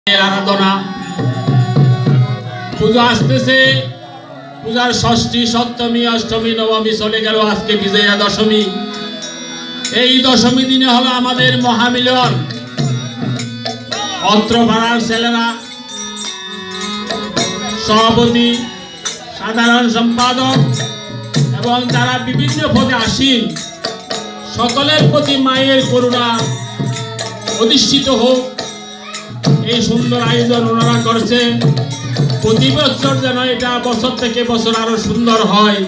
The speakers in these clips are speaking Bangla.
আরাধনা পূজা আসতেছে। পূজার ষষ্ঠী, সপ্তমী, অষ্টমী, নবমী চলে গেল, আজকে বিজয়া দশমী। এই দশমী দিনে হলো আমাদের মহামিলন। অত্র পাড়ার ছেলেরা, সভাপতি, সাধারণ সম্পাদক এবং যারা বিভিন্ন পদে আসীন, সকলের প্রতি মায়ের করুণা অধিষ্ঠিত হোক। এই সুন্দর আয়োজন ওনারা করছে। প্রতি বছর যেন এটা বছর থেকে বছর আরো সুন্দর হয়,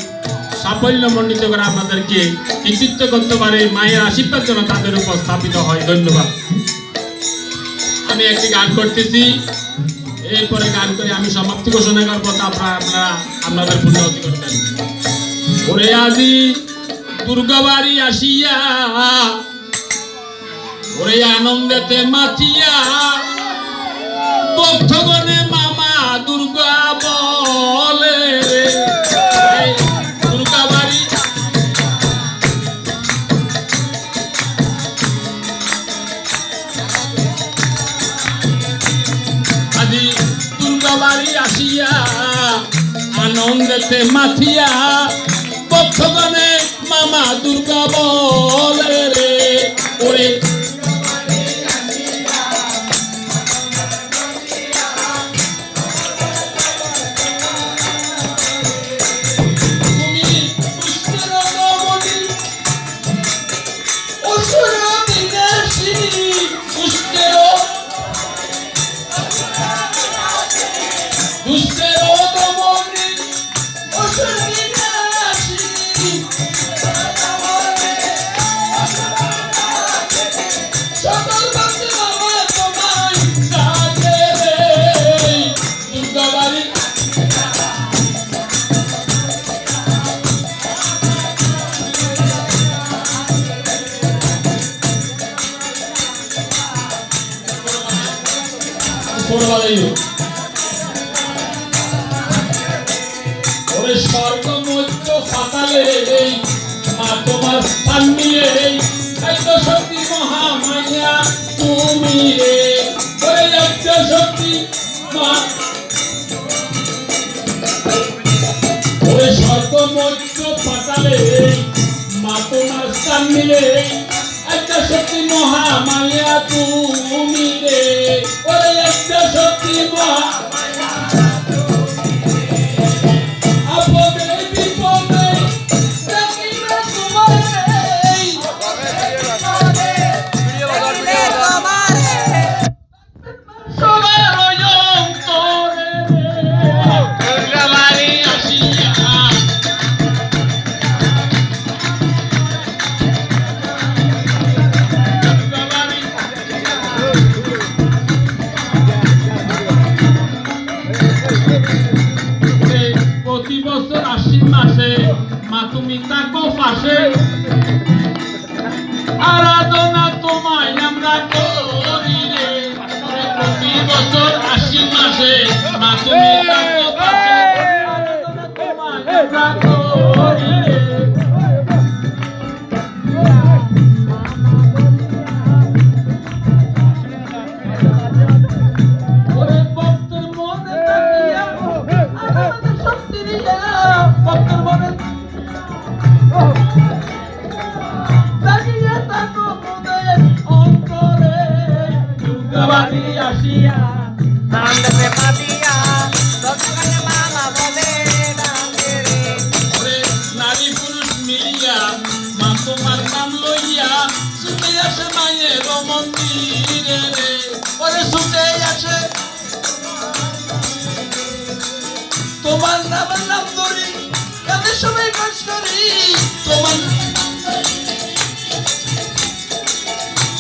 সাফল্য মণ্ডিত করে আপনাদেরকে কৃতিত্ব করতে পারে, মায়ের আশীর্বাদ যেন তাদের উপর স্থাপিত হয়। ধন্যবাদ। আমি একটি গান করতেছি, এরপরে গান করে আমি সমাপ্তি ঘোষণা করবো। আপনারা আপনাদের পুণ্যবতী করবেন। ওরে আজি দুর্গাবাড়ি আসিয়া, ওরে আনন্দেতে মাতিয়া, ভক্তগণে মামা দুর্গা বলে দুর্গাবাড়ি। আজি দুর্গাবাড়ি আসিয়া, আনন্দেতে মাথিয়া, ভক্তগণে মামা দুর্গা বলে রে। ওরে ওরে স্বর্গ মধ্য পাতালে মা তোমার স্থান নিয়ে, শক্তি মহামায়া তুমি রে। ওরে শক্তি মা, ওরে স্বর্গ মধ্য পাতালে মা তোমার স্থান নিলে, শক্তি মহামায়া তুমি রে। ওরে শক্তি মহামায়া আপদে বিপদে দেখিবে তোমারে, সবার অন্তরে দুর্গাবাড়ি আসিয়া, প্রতি বছর আশ্বিন মাসে মা তুমি থাকো পাশে, আরাধনা তোমায় আমরা করি রে। প্রতি বছর আশ্বিন মাসে মা তুমি থাকো পাশে, আরাধনা তোমায় আমরা করি রে। ওরে ভক্তের মনে থাকিয়া আমাদের শক্তি দিয়া, ভক্তের মনে থাকিয়া থাকো মোদের অন্তরে। দুর্গাবাড়ি আসিয়া আনন্দে মাতিয়া, ভক্তগণে মামা বলে ডাকে রে। ওরে নারী পুরুষ মিলিয়া মা তোমার নাম লইয়া, ছুটে আসে মায়ের মন্দিরে রে। ওরে ছুটে আসে তোমার নামের নাম ধরি, কাদের সবাই বাস করি তোমার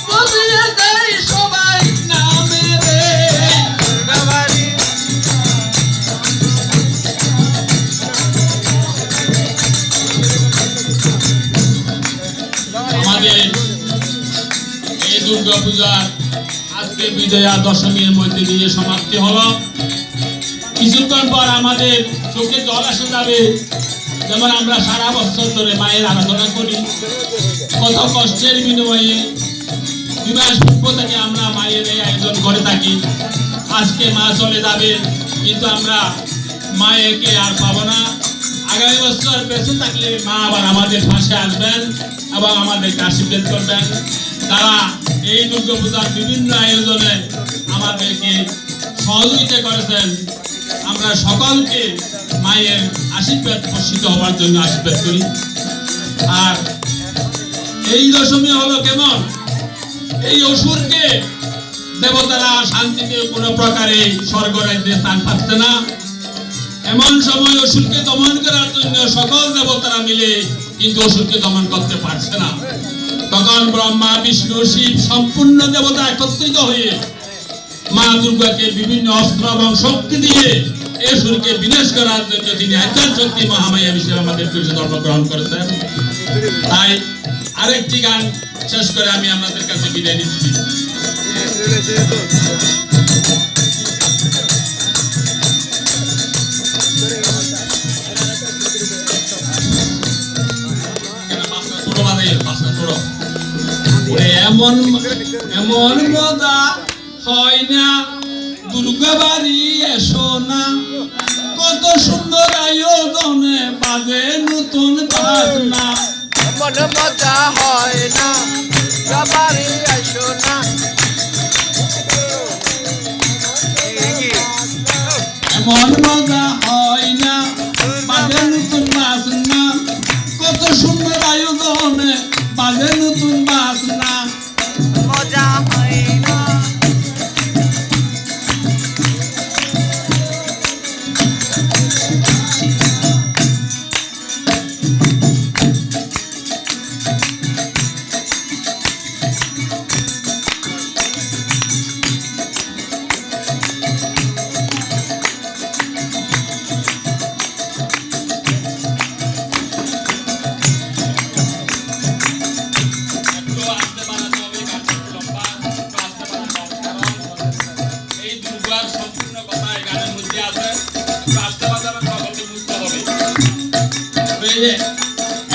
বসিয়ে যাই সবাই নামে রে। দুর্গাবাড়ি আমাদের এই দুর্গা পূজার আজকে বিজয়া দশমীর মধ্যে দিয়ে সমাপ্তি হলো। কিছুক্ষণ পর আমাদের চোখে জল আসে যাবে। যেমন আমরা সারা বছর ধরে মায়ের আরাধনা করি, কত কষ্টের বিনিময়ে 2 মাস পূর্ব থেকে আমরা মায়ের এই আয়োজন করে থাকি। আজকে মা চলে যাবে, কিন্তু আমরা মায়েকে আর পাবো না। আগামী বছর বেঁচে থাকলে মা আবার আমাদের পাশে আসবেন এবং আমাদেরকে আশীর্বাদ করবেন। তারা এই দুর্গাপূজার বিভিন্ন আয়োজনে আমাদেরকে সহযোগিতা করেছেন। আমরা সকলকে মায়ের আশীর্বাদ বর্ষিত হওয়ার জন্য আশীর্বাদ করি। আর এই দশমী হলো কেমন, এই অসুরকে দেবতারা শান্তিতে কোনো প্রকারে স্বর্গ রাজ্যে স্থান পাচ্ছে না। এমন সময় অসুরকে দমন করার জন্য সকল দেবতারা মিলে কিন্তু অসুরকে দমন করতে পারছে না। তখন ব্রহ্মা বিষ্ণু শিব সম্পূর্ণ দেবতা একত্রিত হয়ে মা দুর্গাকে বিভিন্ন অস্ত্র এবং শক্তি দিয়ে অসুরকে বিনাশ করার জন্য তিনি আচার শক্তি মহামায়া বিষ্ণু আমাদের কাছে জন্মগ্রহণ করেছেন। তাই আরেকটি গান শেষ করে আমি আপনাদের কাছে বিদায় নিচ্ছি। এমন এমন মজা হয় না দুর্গা বাড়ি এসো না, কত সুন্দর আয়োজনে বাজে নতুন বাজনা। এমন মজা হয় না বাড়ি আসো না, এমন মজা হয় না বাজে নতুন বাজনা, কত সুন্দর আয়োজনে বাজে নতুন বাজনা। মজা হয় না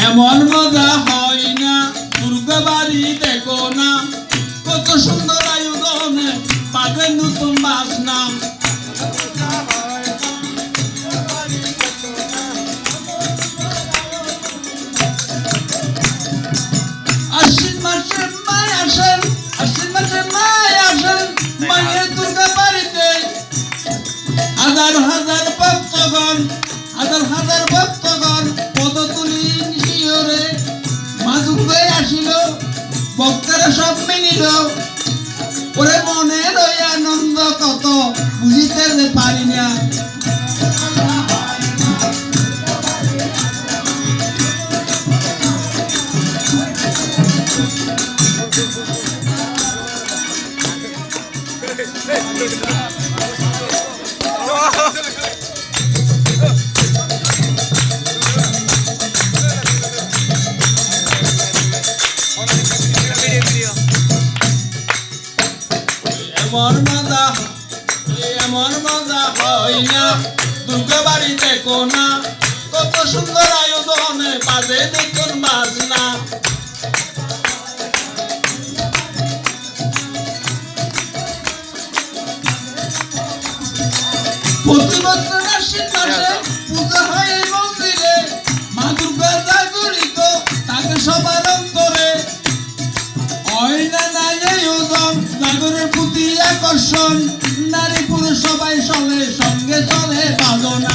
এমন মজা হয় না দুর্গা বাড়ি দেখো না, কত সুন্দর আয়োজনে বাজে নতুন বাজনা। আশ্বিন মাসে মায় আসেন, আশ্বিন মাসে মায় আসেন মায়ের দুর্গা বাড়িতে। হাজার হাজার ভক্তগণ, হাজার হাজার ভক্তগণ পদতুলি শিওরে মা দুর্গায় আসিল, ভক্তরা সব মিলিল। ওরে মনের ওই আনন্দ কত বুঝিতে পারি না। এমন মজা হয় না দুর্গা বাড়ি দেখো না, কত সুন্দর আয়োজনে বাজে নতুন বাজনা। প্রতি বছর আশ্বিন মাসে পূজা হয় এই মন্দিরে, মা দুর্গা জাগরিত তাকে সবার অন্তরে। হয় না নাই এই ওজন জাগরের প্রতি আকর্ষণ, নারী পুরুষ সবাই চলে সঙ্গে চলে বাজনা।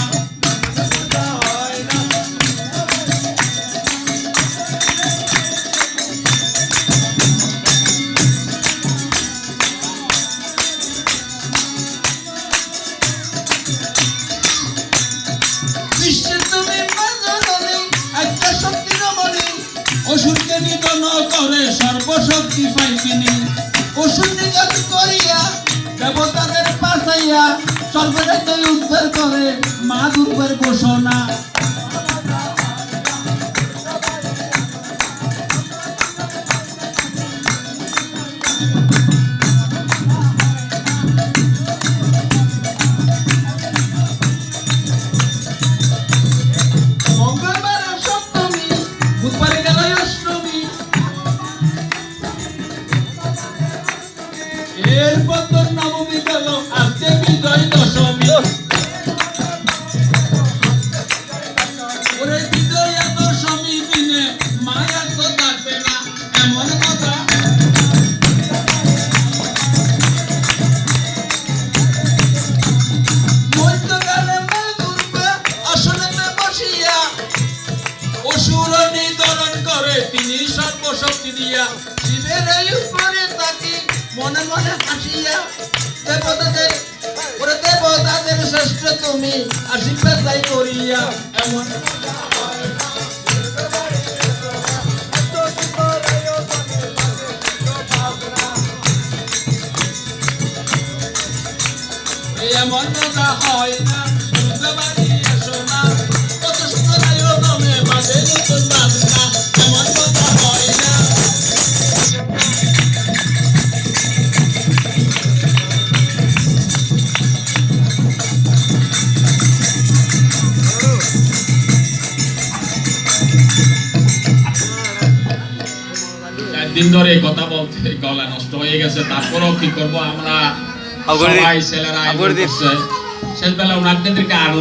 বিশ্বের তুমি মা জননী, একটা শক্তি রমণী, অসুরকে নিধন করে সর্বশক্তি পাইবিনি। অসুর নিধন করিয়া দেবতাদের পাঠাইয়া সর্বরাজ্য উদ্ধার করে মা দুর্গার ঘোষণা। মঙ্গলবার সপ্তমী, বুধবারে গেল অষ্টমী, এরপর নবমী গেল আজকে শক্তি দিয়া শিবের এই উপরে তাকি মনে মনে হাসিয়া দেবতাদের ওরে দেবতাদের শ্রেষ্ঠ তুমি আশীর্বাদ তাই করিয়া এমন এমন মজা হয় না বুঝতে পারি এসো না কত সুন্দর আয়োজনে বাজে নতুন বাজনা এমন মজা হয় না একদিন ধরে কথা বলতে গলা নষ্ট হয়ে গেছে, তারপরেও কি করবো আমরা সবাই ছেলেরা আয়োজন করছে শেষ বেলা ওনাদেরকে